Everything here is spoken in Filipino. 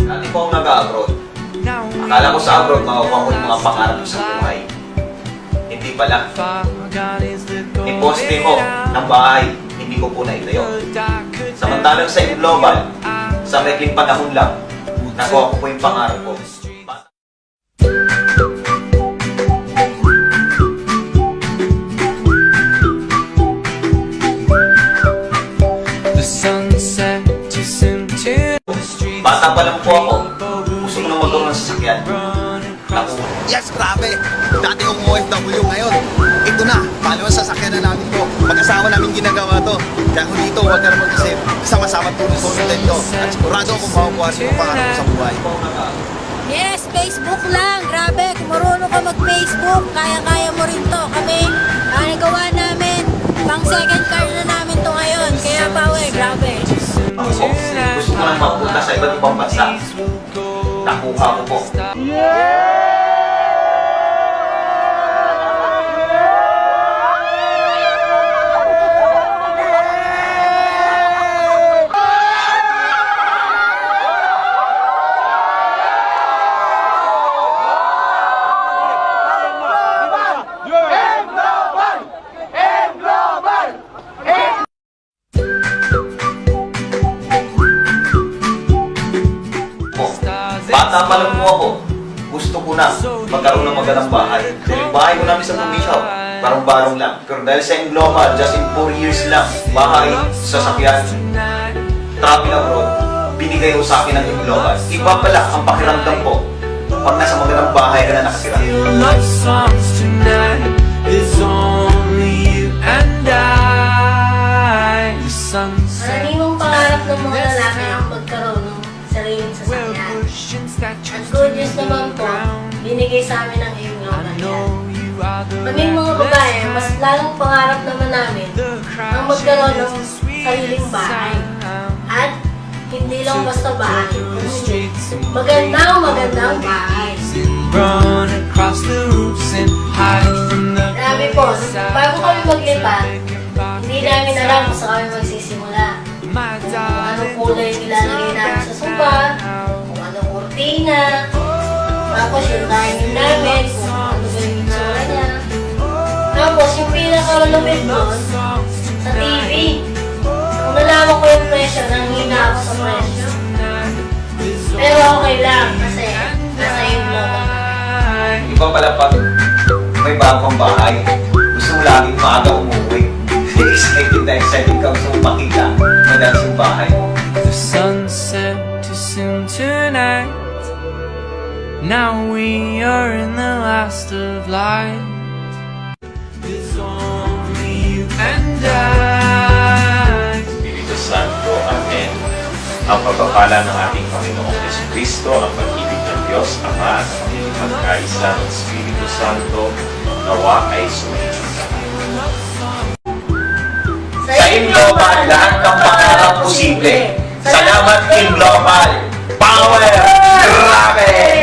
Dati po ako nag-abroad. Akala ko sa abroad makukuha ko yung mga pangarap ko sa buhay. Hindi pala. Iposte ko ng bahay, hindi ko po naitayo. Samantalang sa global, sa maikling panahon lang, nakuha ko po yung pangarap ko. Bata pa lang po ako. Gusto ko na magkaroon ng sasakyan. Yes, grabe! Dati kong OFW ngayon. Ito na, pangalawang sasakyan na namin to. Mag-asawa namin ginagawa to. Kaya kung dito, huwag ka na mag-isip. Kasama-sama tulong-tulong to. At sigurado akong makukuha rin yung pangarap ko sa buhay. Yes, Facebook lang. Grabe, kung marunong ka mag-Facebook, kaya-kaya mo rin to. Kami, nagawa namin. Pang second car na namin to ngayon. Kaya power, grabe. Ako po, gusto ko lang mapunta sa iba't ibang bansa. Nakuha ko po. Bata pa lang po ako, gusto ko na magkaroon ng magandang bahay. Dahil yung bahay ko namin sa probinsya, barong-barong lang. Pero dahil sa global, just in 4 years lang, bahay, sasakyan, travel abroad, binigay ko sa akin ng global. Iba pala ang pakiramdam ko pag nasa magandang bahay ka na nakatira. Maraming pangarap ng mga lalaki ang magkaroon ng sariling sasakyan. Ang good news naman po, binigay sa amin ng Global yan. Kaming mga babae, mas lalong pangarap naman namin ang magkaroon ng sariling bahay. At hindi lang basta bahay, kundi magandang bahay. Grabe po, bago kami maglipat, hindi namin alam kung saan kami magsisimula. Kung anong kulay nilalagay namin sa sofa, kung anong kurtina, tapos yung timing namin, kung ano ba yung itsura niya. Tapos yung pinaka-lumit doon, sa TV. Kung nalaman ko yung presyo, nanghina ako sa presyo. Pero okay lang, kasi nasa yung global na. Iba pala pag may bagong bahay, gusto mo laging maaga umuwi. Excited ka, gusto mo makita madalas yung bahay mo. The sunset too soon tonight. Now we are in the last of light. There's only you and I. Espiritu Santo, Amen. Ang pagpapala ng ating Panginoong Jesucristo, ang pag-ibig ng Diyos Ama at ang pagkaisa ng Espiritu Santo, nawa ay sumainyo sa Sa Global, lahat ng pangarap posible. Salamat Global! Power! Grabe!